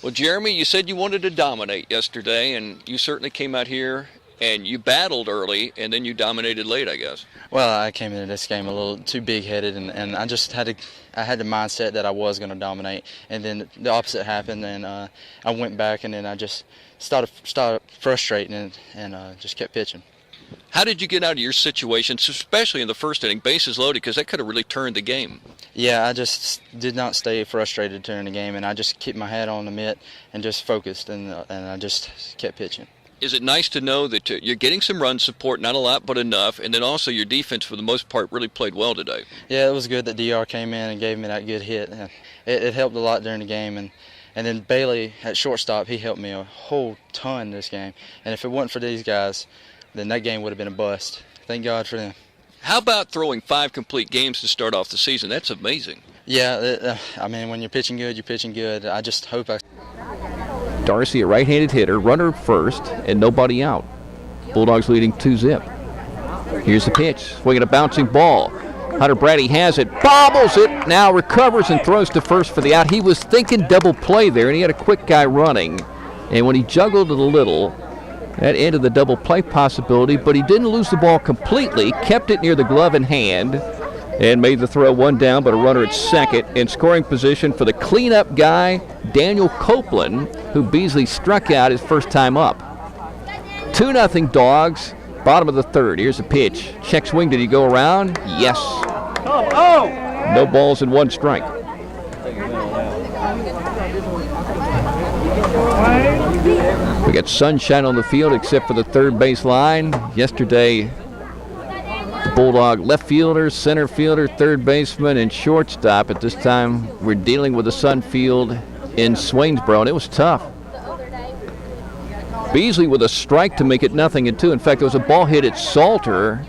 Well, Jeremy, you said you wanted to dominate yesterday, and you certainly came out here and you battled early, and then you dominated late, I guess. Well, I came into this game a little too big-headed, and I just had the mindset that I was going to dominate, and then the opposite happened, and I went back, and then I just started frustrating and just kept pitching. How did you get out of your situation, especially in the first inning, bases loaded, because that could have really turned the game? Yeah, I just did not stay frustrated during the game, and I just kept my head on the mitt and just focused, and I just kept pitching. Is it nice to know that you're getting some run support, not a lot but enough, and then also your defense for the most part really played well today? Yeah, it was good that DR came in and gave me that good hit. It helped a lot during the game, and then Bailey at shortstop, he helped me a whole ton this game. And if it wasn't for these guys, then that game would have been a bust. Thank God for them. How about throwing 5 complete games to start off the season? That's amazing. Yeah, I mean, when you're pitching good, you're pitching good. I just hope Darcy, a right-handed hitter, runner first, and nobody out. Bulldogs leading 2-zip. Here's the pitch, swinging a bouncing ball. Hunter Brady has it, bobbles it, now recovers and throws to first for the out. He was thinking double play there, and he had a quick guy running. And when he juggled it a little, that ended the double play possibility, but he didn't lose the ball completely, kept it near the glove in hand, and made the throw 1 down, but a runner at second. In scoring position for the cleanup guy, Daniel Copeland, who Beasley struck out his first time up. 2-0 Dogs, bottom of the third. Here's a pitch. Check swing, did he go around? Yes. No balls and 1 strike. We got sunshine on the field except for the third base line. Yesterday, Bulldog left fielder, center fielder, third baseman, and shortstop. At this time, we're dealing with the Sun Field in Swainsboro, and it was tough. Beasley with a strike to make it 0-2. In fact, there was a ball hit at Salter,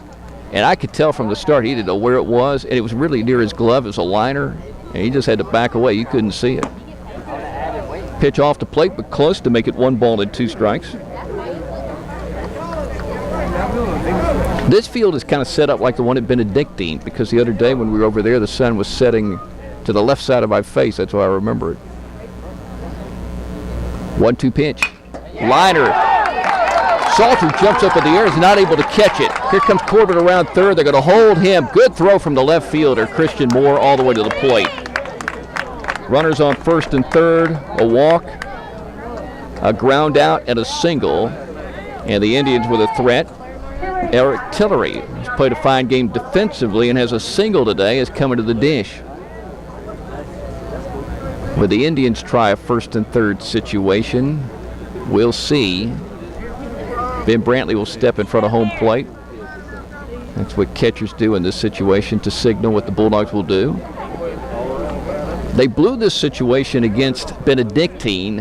and I could tell from the start he didn't know where it was, and it was really near his glove. It was a liner, and he just had to back away. You couldn't see it. Pitch off the plate, but close to make it 1 ball and 2 strikes. This field is kind of set up like the one at Benedictine, because the other day when we were over there, the sun was setting to the left side of my face. That's why I remember it. 1-2 pitch. Liner. Salter jumps up in the air, is not able to catch it. Here comes Corbett around third. They're going to hold him. Good throw from the left fielder, Christian Moore, all the way to the plate. Runners on first and third, a walk, a ground out, and a single. And the Indians with a threat. Eric Tillery has played a fine game defensively and has a single today, is coming to the dish. Will the Indians try a first and third situation? We'll see. Ben Brantley will step in front of home plate. That's what catchers do in this situation to signal what the Bulldogs will do. They blew this situation against Benedictine.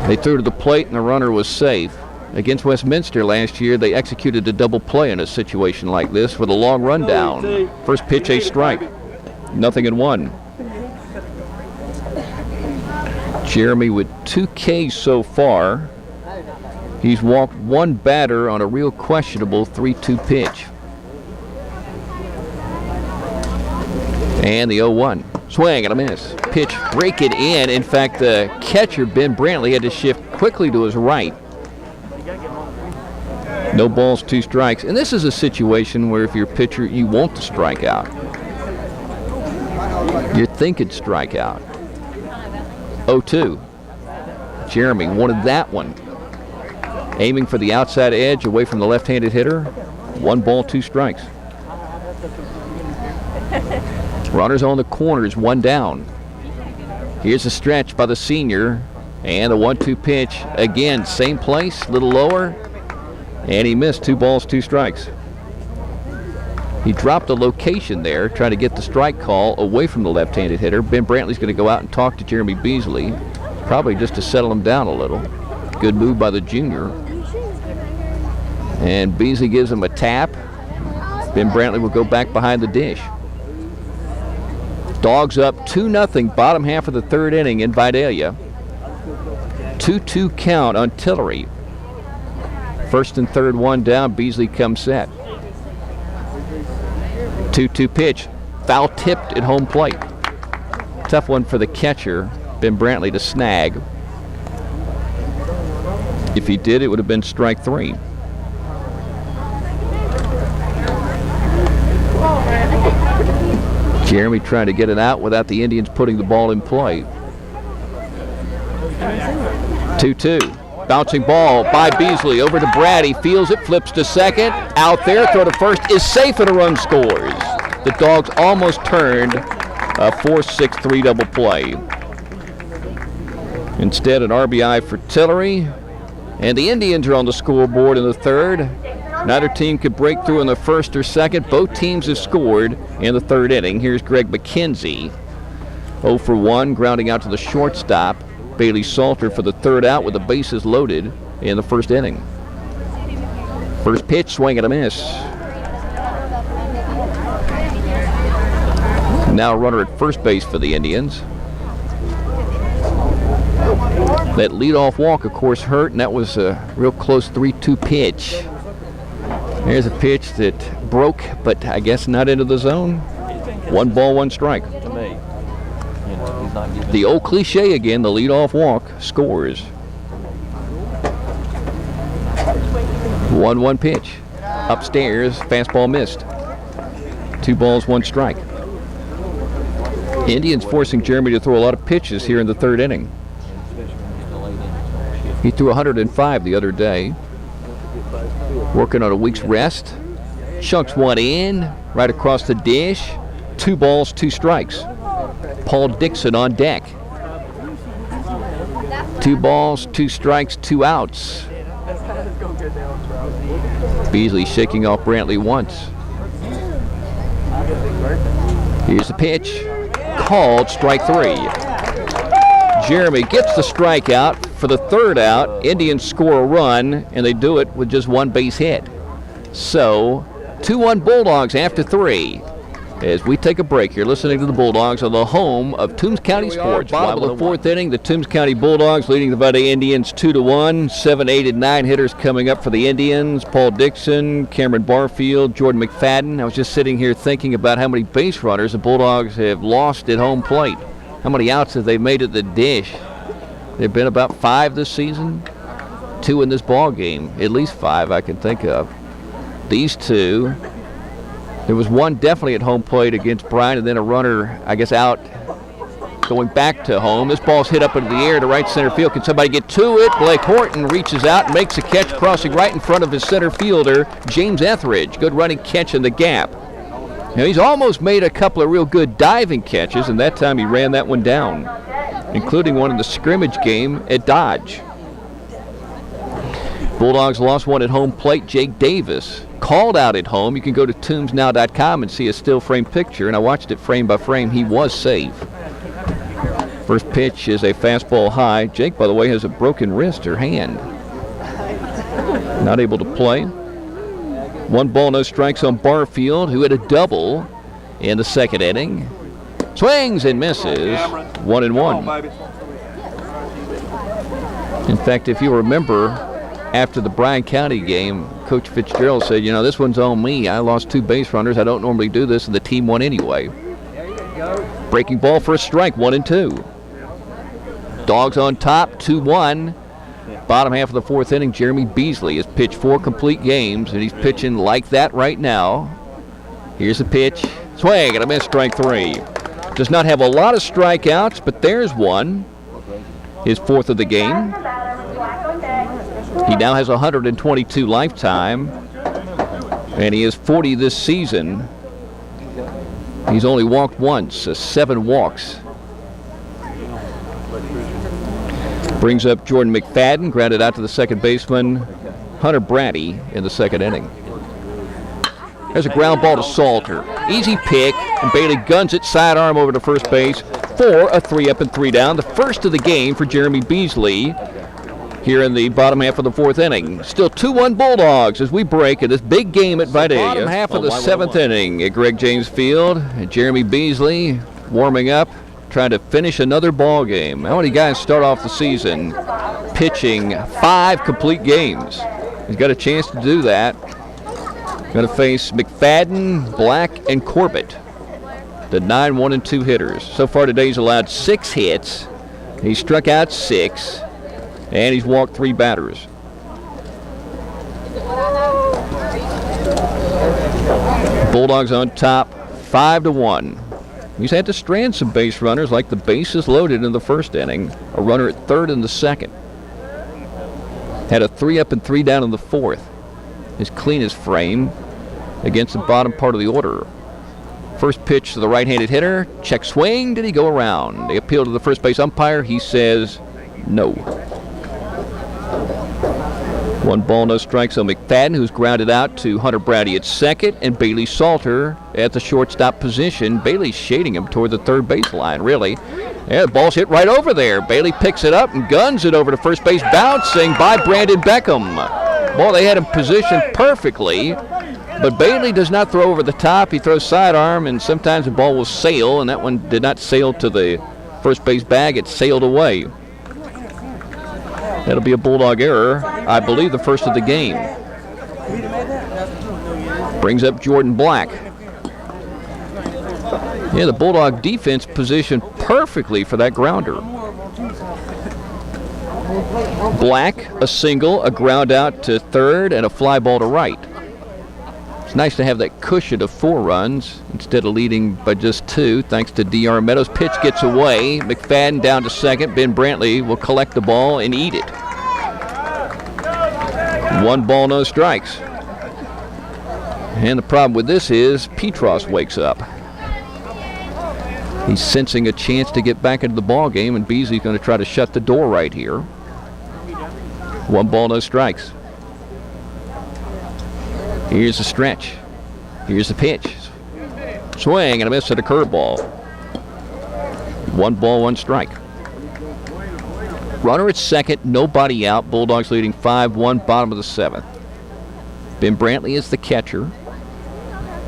They threw to the plate and the runner was safe. Against Westminster last year, they executed a double play in a situation like this with a long run down. First pitch, a strike. 0-1. Jeremy with 2 Ks so far. He's walked 1 batter on a real questionable 3-2 pitch. And the 0-1. Swing and a miss. Pitch, break it in. In fact, the catcher, Ben Brantley, had to shift quickly to his right. No balls, 2 strikes. And this is a situation where if you're a pitcher, you want to strike out. You're thinking strike out. 0-2. Jeremy wanted that one. Aiming for the outside edge away from the left-handed hitter. 1 ball, 2 strikes. Runners on the corners, 1 down. Here's a stretch by the senior. And the 1-2 pitch. Again, same place, little lower. And he missed. 2 balls, 2 strikes. He dropped the location there, trying to get the strike call away from the left-handed hitter. Ben Brantley's going to go out and talk to Jeremy Beasley, probably just to settle him down a little. Good move by the junior. And Beasley gives him a tap. Ben Brantley will go back behind the dish. Dogs up 2-0, bottom half of the third inning in Vidalia. 2-2 count on Tillery. First and third, 1 down. Beasley comes set. 2-2 pitch. Foul tipped at home plate. Tough one for the catcher. been Brantley to snag. If he did, it would have been strike 3. Jeremy trying to get it out without the Indians putting the ball in play. 2-2. Bouncing ball by Beasley over to Brady. Feels it, flips to second. Out there, throw to first is safe, and a run scores. The Dogs almost turned a 4-6-3 double play. Instead, an RBI for Tillery. And the Indians are on the scoreboard in the third. Neither team could break through in the first or second. Both teams have scored in the third inning. Here's Greg McKenzie. 0 for 1, grounding out to the shortstop. Bailey Salter for the third out with the bases loaded in the first inning. First pitch, swing and a miss. Now a runner at first base for the Indians. That leadoff walk, of course, hurt, and that was a real close 3-2 pitch. There's a pitch that broke, but I guess not into the zone. 1 ball, 1 strike. The old cliche again, the leadoff walk scores. 1-1 pitch. Upstairs, fastball missed. 2 balls, 1 strike. Indians forcing Jeremy to throw a lot of pitches here in the third inning. He threw 105 the other day. Working on a week's rest. Chunks one in, right across the dish. 2 balls, 2 strikes. Paul Dixon on deck. 2 balls, 2 strikes, 2 outs. Beasley shaking off Brantley once. Here's the pitch. Called, strike 3. Jeremy gets the strikeout for the third out. Indians score a run, and they do it with just 1 base hit. So, 2-1 Bulldogs after 3. As we take a break here, listening to the Bulldogs on the home of Toombs County Sports. Bottom of the fourth inning, the Toombs County Bulldogs leading the Vidalia Indians 2-1. 7, 8, and 9 hitters coming up for the Indians. Paul Dixon, Cameron Barfield, Jordan McFadden. I was just sitting here thinking about how many base runners the Bulldogs have lost at home plate. How many outs have they made at the dish? There have been about 5 this season. 2 in this ball game. At least 5 I can think of. These 2. There was 1 definitely at home plate against Bryan, and then a runner, I guess, out going back to home. This ball's hit up into the air to right center field. Can somebody get to it? Blake Horton reaches out and makes a catch, crossing right in front of his center fielder, James Etheridge. Good running catch in the gap. Now, he's almost made a couple of real good diving catches, and that time he ran that one down, including one in the scrimmage game at Dodge. Bulldogs lost 1 at home plate. Jake Davis called out at home. You can go to tombsnow.com and see a still frame picture, and I watched it frame by frame. He was safe. First pitch is a fastball high. Jake, by the way, has a broken wrist or hand. Not able to play. 1 ball, no strikes on Barfield, who had a double in the second inning. Swings and misses. 1-1. In fact, if you remember, after the Bryan County game, Coach Fitzgerald said, this one's on me. I lost 2 base runners. I don't normally do this, and the team won anyway. Breaking ball for a strike, 1-2. Dogs on top, 2-1. Bottom half of the fourth inning, Jeremy Beasley has pitched 4 complete games, and he's pitching like that right now. Here's the pitch. Swing and a miss, strike 3. Does not have a lot of strikeouts, but there's 1. His 4th of the game. He now has 122 lifetime, and he is 40 this season. He's only walked once, 7 walks. Brings up Jordan McFadden, grounded out to the second baseman, Hunter Brady, in the second inning. There's a ground ball to Salter. Easy pick, and Bailey guns it sidearm over to first base for a 3-up and 3 down. The first of the game for Jeremy Beasley here in the bottom half of the fourth inning. Still 2-1 Bulldogs as we break in this big game at Vidalia. Bottom half of the 7th inning at Greg James Field. And Jeremy Beasley warming up, trying to finish another ball game. How many guys start off the season pitching 5 complete games? He's got a chance to do that. Going to face McFadden, Black, and Corbett, the 9, 1, and 2 hitters. So far today he's allowed 6 hits, He struck out 6, and he's walked 3 batters. Bulldogs on top, 5-1. He's had to strand some base runners, like the bases loaded in the first inning. A runner at third in the second. Had a 3 up and 3 down in the fourth. His cleanest frame against the bottom part of the order. First pitch to the right-handed hitter. Check swing. Did he go around? They appeal to the first base umpire. He says no. 1 ball, no strikes on McFadden, who's grounded out to Hunter Brady at second, and Bailey Salter at the shortstop position. Bailey's shading him toward the third baseline, really. Yeah, the ball's hit right over there. Bailey picks it up and guns it over to first base, bouncing by Brandon Beckham. Boy, they had him positioned perfectly, but Bailey does not throw over the top. He throws sidearm, and sometimes the ball will sail, and that one did not sail to the first base bag. It sailed away. That'll be a Bulldog error, I believe the first of the game. Brings up Jordan Black. Yeah, the Bulldog defense positioned perfectly for that grounder. Black, a single, a ground out to third, and a fly ball to right. It's nice to have that cushion of 4 runs instead of leading by just 2, thanks to D.R. Meadows. Pitch gets away. McFadden down to second. Ben Brantley will collect the ball and eat it. 1 ball, no strikes. And the problem with this is Petros wakes up. He's sensing a chance to get back into the ball game, and Beasley's going to try to shut the door right here. 1 ball, no strikes. Here's the stretch. Here's the pitch. Swing and a miss at a curveball. 1 ball, 1 strike. Runner at second, nobody out. Bulldogs leading 5-1, bottom of the 7th. Ben Brantley is the catcher.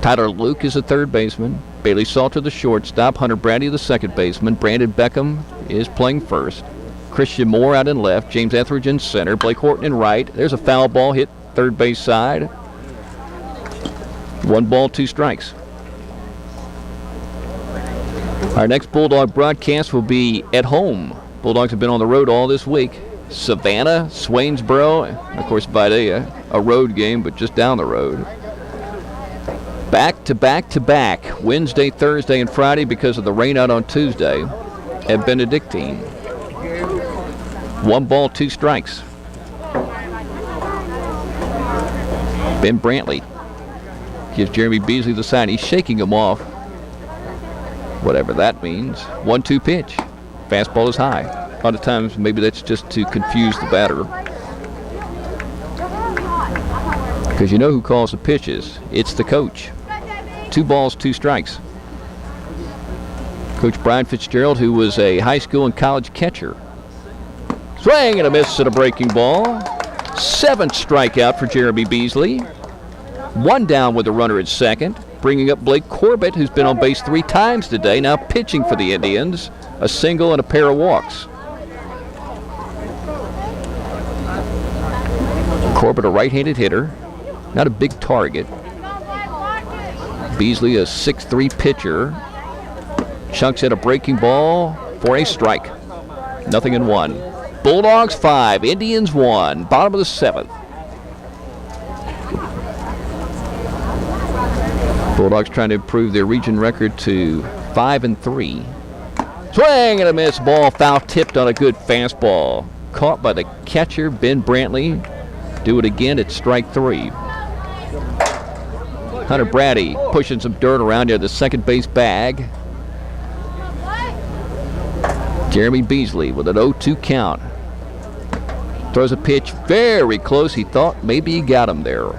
Tyler Luke is the third baseman. Bailey Salter the shortstop. Hunter Brady the second baseman. Brandon Beckham is playing first. Christian Moore out in left. James Etheridge in center. Blake Horton in right. There's a foul ball hit third base side. 1 ball, 2 strikes. Our next Bulldog broadcast will be at home. Bulldogs have been on the road all this week. Savannah, Swainsboro, and of course Vidalia, a road game, but just down the road. Back to back to back, Wednesday, Thursday, and Friday because of the rain out on Tuesday at Benedictine. 1 ball, 2 strikes. Ben Brantley gives Jeremy Beasley the sign. He's shaking him off, whatever that means. 1-2 pitch. Fastball is high. A lot of times maybe that's just to confuse the batter. Because you know who calls the pitches. It's the coach. 2 balls, 2 strikes. Coach Brian Fitzgerald, who was a high school and college catcher. Swing and a miss at a breaking ball. 7th strikeout for Jeremy Beasley. 1 down with a runner at second. Bringing up Blake Corbett, who's been on base 3 times today, now pitching for the Indians. A single and a pair of walks. Corbett, a right-handed hitter, not a big target. Beasley, a 6'3" pitcher. Chunks at a breaking ball for a strike. 0-1. Bulldogs 5, Indians 1, bottom of the 7th. Bulldogs trying to improve their region record to 5-3. Swing and a miss, ball foul tipped on a good fastball. Caught by the catcher, Ben Brantley. Do it again at strike 3. Hunter Brady pushing some dirt around near the second base bag. Jeremy Beasley with an 0-2 count. Throws a pitch very close. He thought maybe he got him there.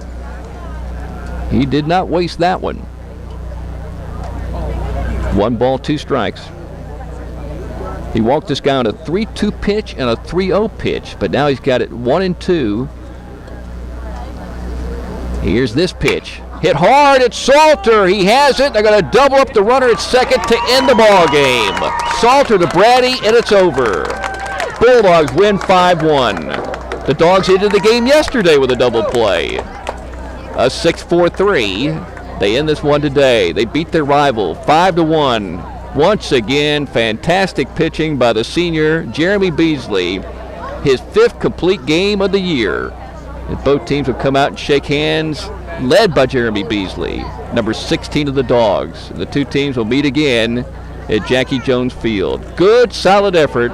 He did not waste that one. 1 ball, 2 strikes. He walked this guy on a 3-2 pitch and a 3-0 pitch, but now he's got it 1-2. Here's this pitch. Hit hard at Salter. He has it. They're going to double up the runner at second to end the ball game. Salter to Brady, and it's over. Bulldogs win 5-1. The Dogs ended the game yesterday with a double play. A 6-4-3. They end this one today. They beat their rival 5-1 Once again, fantastic pitching by the senior Jeremy Beasley. His 5th complete game of the year. And both teams will come out and shake hands, led by Jeremy Beasley, number 16 of the Dogs. The two teams will meet again at Jackie Jones Field. Good, solid effort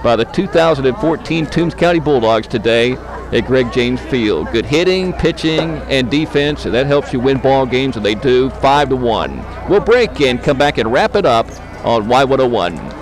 by the 2014 Toombs County Bulldogs today at Greg James Field. Good hitting, pitching, and defense, and that helps you win ball games, and they do 5-1. We'll break and come back and wrap it up on Y101.